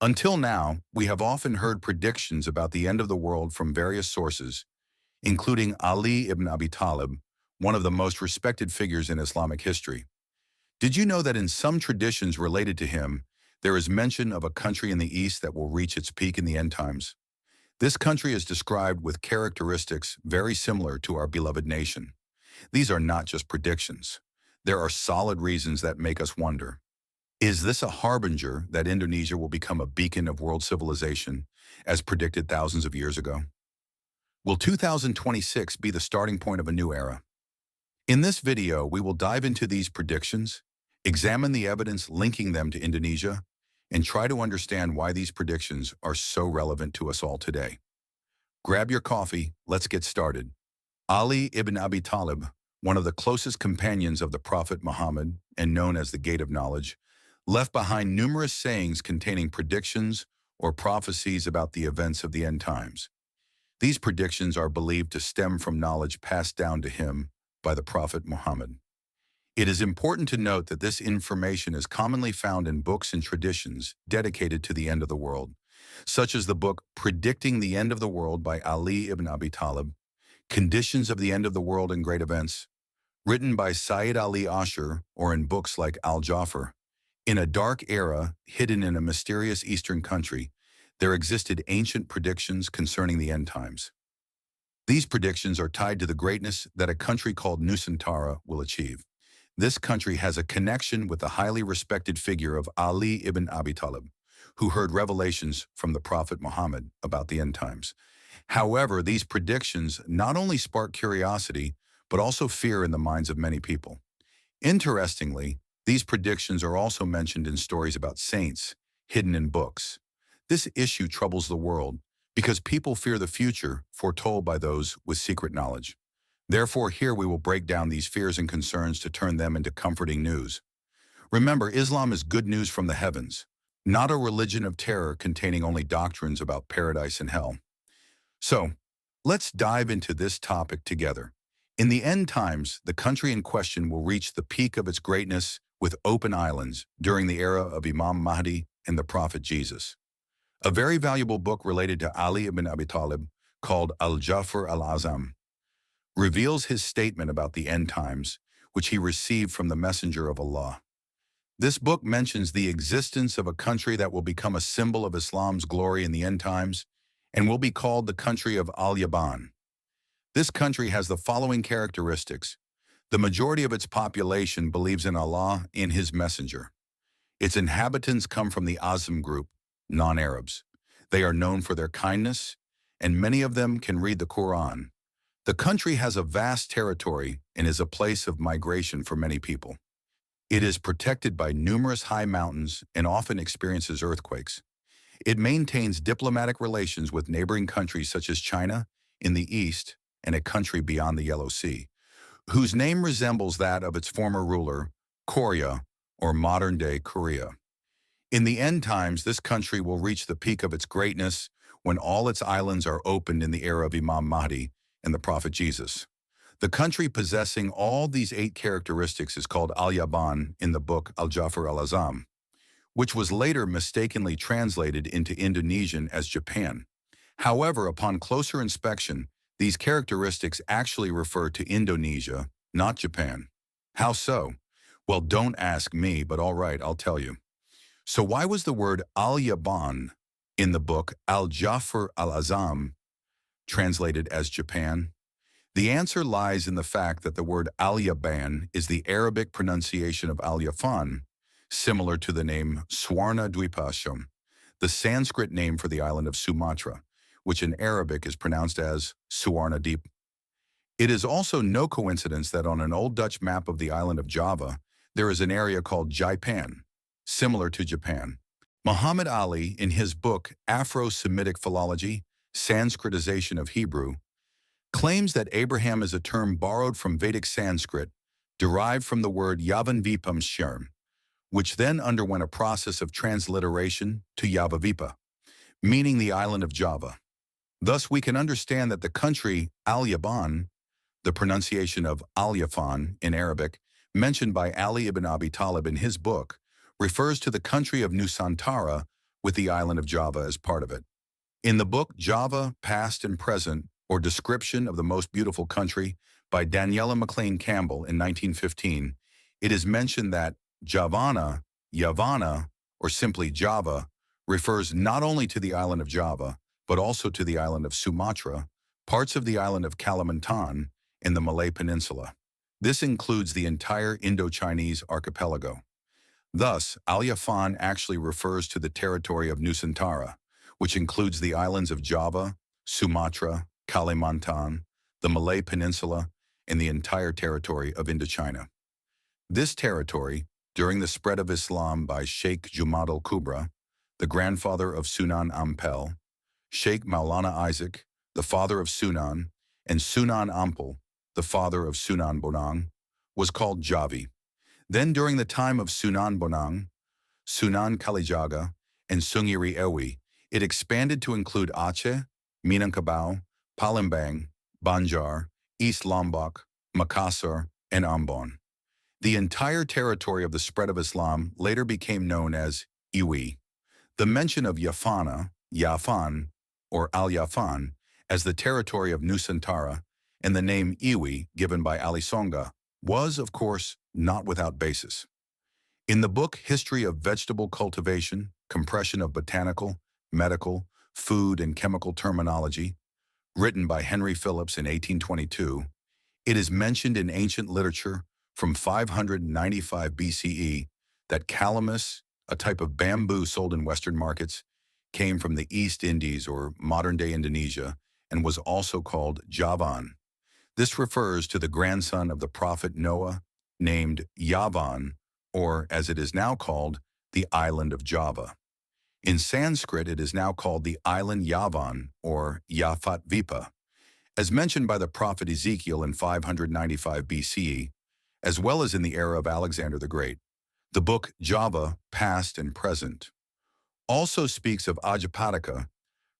Until now, we have often heard predictions about the end of the world from various sources, including Ali ibn Abi Talib, one of the most respected figures in Islamic history. Did you know that in some traditions related to him, there is mention of a country in the East that will reach its peak in the end times? This country is described with characteristics very similar to our beloved nation. These are not just predictions. There are solid reasons that make us wonder. Is this a harbinger that Indonesia will become a beacon of world civilization, as predicted thousands of years ago? Will 2026 be the starting point of a new era? In this video, we will dive into these predictions, examine the evidence linking them to Indonesia, and try to understand why these predictions are so relevant to us all today. Grab your coffee, let's get started. Ali ibn Abi Talib, one of the closest companions of the Prophet Muhammad and known as the Gate of Knowledge, left behind numerous sayings containing predictions or prophecies about the events of the end times. These predictions are believed to stem from knowledge passed down to him by the Prophet Muhammad. It is important to note that this information is commonly found in books and traditions dedicated to the end of the world, such as the book Predicting the End of the World by Ali ibn Abi Talib, Conditions of the End of the World and Great Events, written by Sayyid Ali Ashur, or in books like Al-Jafar. In a dark era, hidden in a mysterious Eastern country, there existed ancient predictions concerning the end times. These predictions are tied to the greatness that a country called Nusantara will achieve. This country has a connection with the highly respected figure of Ali ibn Abi Talib, who heard revelations from the Prophet Muhammad about the end times. However, these predictions not only spark curiosity, but also fear in the minds of many people. Interestingly, these predictions are also mentioned in stories about saints, hidden in books. This issue troubles the world because people fear the future foretold by those with secret knowledge. Therefore, here we will break down these fears and concerns to turn them into comforting news. Remember, Islam is good news from the heavens, not a religion of terror containing only doctrines about paradise and hell. So, let's dive into this topic together. In the end times, the country in question will reach the peak of its greatness with open islands during the era of Imam Mahdi and the Prophet Jesus. A very valuable book related to Ali ibn Abi Talib, called Al-Jafar al-Azam, reveals his statement about the end times, which he received from the Messenger of Allah. This book mentions the existence of a country that will become a symbol of Islam's glory in the end times and will be called the country of Al-Yaban. This country has the following characteristics. The majority of its population believes in Allah and His Messenger. Its inhabitants come from the Azam group, non-Arabs. They are known for their kindness, and many of them can read the Quran. The country has a vast territory and is a place of migration for many people. It is protected by numerous high mountains and often experiences earthquakes. It maintains diplomatic relations with neighboring countries such as China in the east and a country beyond the Yellow Sea, whose name resembles that of its former ruler, Korea, or modern-day Korea. In the end times, this country will reach the peak of its greatness when all its islands are opened in the era of Imam Mahdi and the Prophet Jesus. The country possessing all these 8 characteristics is called Al-Yaban in the book Al-Jafar al-Azam, which was later mistakenly translated into Indonesian as Japan. However, upon closer inspection, these characteristics actually refer to Indonesia, not Japan. How so? Well, don't ask me, but all right, I'll tell you. So why was the word Al-Yaban in the book Al-Jafar al-Azam translated as Japan? The answer lies in the fact that the word Al-Yaban is the Arabic pronunciation of Al-Yafan, similar to the name Swarna Dwipasham, the Sanskrit name for the island of Sumatra, which in Arabic is pronounced as Suwarnadip. It is also no coincidence that on an old Dutch map of the island of Java, there is an area called Jaipan, similar to Japan. Muhammad Ali, in his book Afro-Semitic Philology, Sanskritization of Hebrew, claims that Abraham is a term borrowed from Vedic Sanskrit, derived from the word Yavanvipam Sherm, which then underwent a process of transliteration to Yavavipa, meaning the island of Java. Thus, we can understand that the country Al-Yaban, the pronunciation of Al-Yafan in Arabic, mentioned by Ali ibn Abi Talib in his book, refers to the country of Nusantara, with the island of Java as part of it. In the book Java, Past and Present, or Description of the Most Beautiful Country by Daniela McLean Campbell in 1915, it is mentioned that Javana, Yavana, or simply Java, refers not only to the island of Java, but also to the island of Sumatra, parts of the island of Kalimantan, in the Malay Peninsula. This includes the entire Indo-Chinese archipelago. Thus, Al-Yafan actually refers to the territory of Nusantara, which includes the islands of Java, Sumatra, Kalimantan, the Malay Peninsula, and the entire territory of Indochina. This territory, during the spread of Islam by Sheikh Jumad al-Kubra, the grandfather of Sunan Ampel, Sheikh Maulana Isaac, the father of Sunan, and Sunan Ampel, the father of Sunan Bonang, was called Javi. Then during the time of Sunan Bonang, Sunan Kalijaga, and Sungiri Ewi, it expanded to include Aceh, Minangkabau, Palembang, Banjar, East Lombok, Makassar, and Ambon. The entire territory of the spread of Islam later became known as Iwi. The mention of Yafana, Yafan, or Al-Yafan, as the territory of Nusantara, and the name Iwi given by Ali Songa was, of course, not without basis. In the book History of Vegetable Cultivation, Compression of Botanical, Medical, Food and Chemical Terminology, written by Henry Phillips in 1822, it is mentioned in ancient literature from 595 BCE that calamus, a type of bamboo sold in Western markets, came from the East Indies or modern-day Indonesia and was also called Javan. This refers to the grandson of the prophet Noah, named Yavan, or as it is now called, the island of Java. In Sanskrit, it is now called the island Yavan, or Yafatvipa. As mentioned by the prophet Ezekiel in 595 BCE, as well as in the era of Alexander the Great, the book Java, Past and Present also speaks of Ajapataka,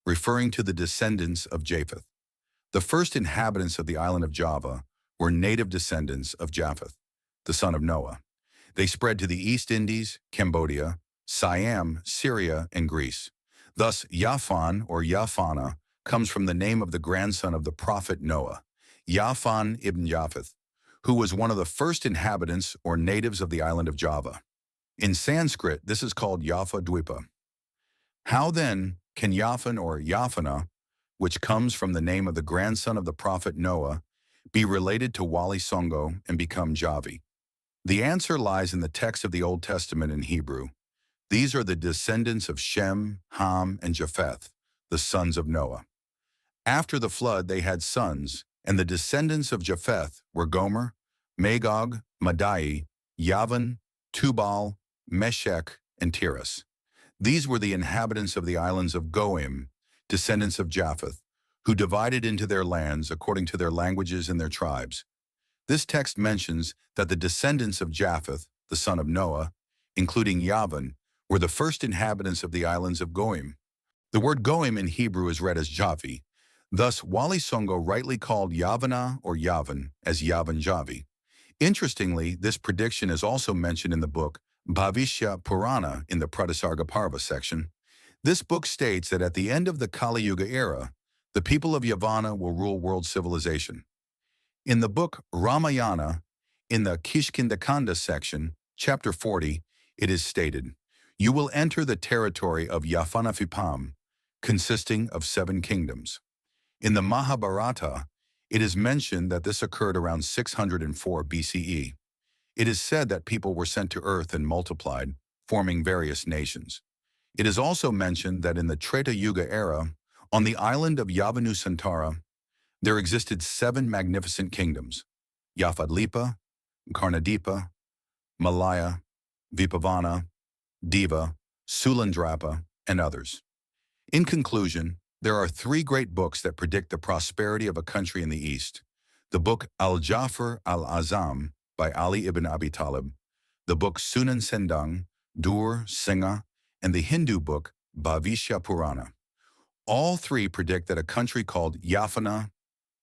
referring to the descendants of Japheth. The first inhabitants of the island of Java were native descendants of Japheth, the son of Noah. They spread to the East Indies, Cambodia, Siam, Syria, and Greece. Thus, Yafan or Yafana comes from the name of the grandson of the prophet Noah, Yafan ibn Japheth, who was one of the first inhabitants or natives of the island of Java. In Sanskrit, this is called Yafa Dwipa. How then can Yafan or Yafana, which comes from the name of the grandson of the prophet Noah, be related to Wali Songo and become Javi? The answer lies in the text of the Old Testament in Hebrew. These are the descendants of Shem, Ham, and Japheth, the sons of Noah. After the flood, they had sons, and the descendants of Japheth were Gomer, Magog, Madai, Yavan, Tubal, Meshech, and Tiras. These were the inhabitants of the islands of Goim, descendants of Japheth, who divided into their lands according to their languages and their tribes. This text mentions that the descendants of Japheth, the son of Noah, including Yavan, were the first inhabitants of the islands of Goim. The word Goim in Hebrew is read as Javi. Thus, Wali Songo rightly called Yavana or Yavan as Yavan Javi. Interestingly, this prediction is also mentioned in the book Bhavishya Purana in the Pratisarga Parva section. This book states that at the end of the Kali Yuga era, the people of Yavana will rule world civilization. In the book Ramayana, in the Kishkindakanda section, chapter 40, it is stated, "You will enter the territory of Yafanafipam, consisting of 7 kingdoms." In the Mahabharata, it is mentioned that this occurred around 604 BCE. It is said that people were sent to earth and multiplied, forming various nations. It is also mentioned that in the Treta Yuga era, on the island of Yavanusantara, there existed 7 magnificent kingdoms: Yafadlipa, Karnadipa, Malaya, Vipavana, Deva, Sulandrapa, and others. In conclusion, there are 3 great books that predict the prosperity of a country in the East. The book Al-Jafar al-Azam by Ali ibn Abi Talib, the book Sunan Sendang, Dur, Singha, and the Hindu book Bhavishya Purana. All 3 predict that a country called Yafana,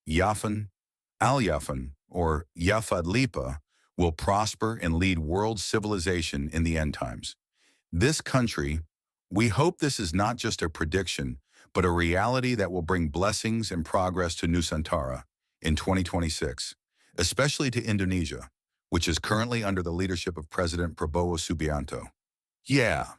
Yafan, Al-Yafan, or Yafadlipa will prosper and lead world civilization in the end times. This country, We hope this is not just a prediction, but a reality that will bring blessings and progress to Nusantara in 2026, especially to Indonesia, which is currently under the leadership of President Prabowo Subianto. Yeah,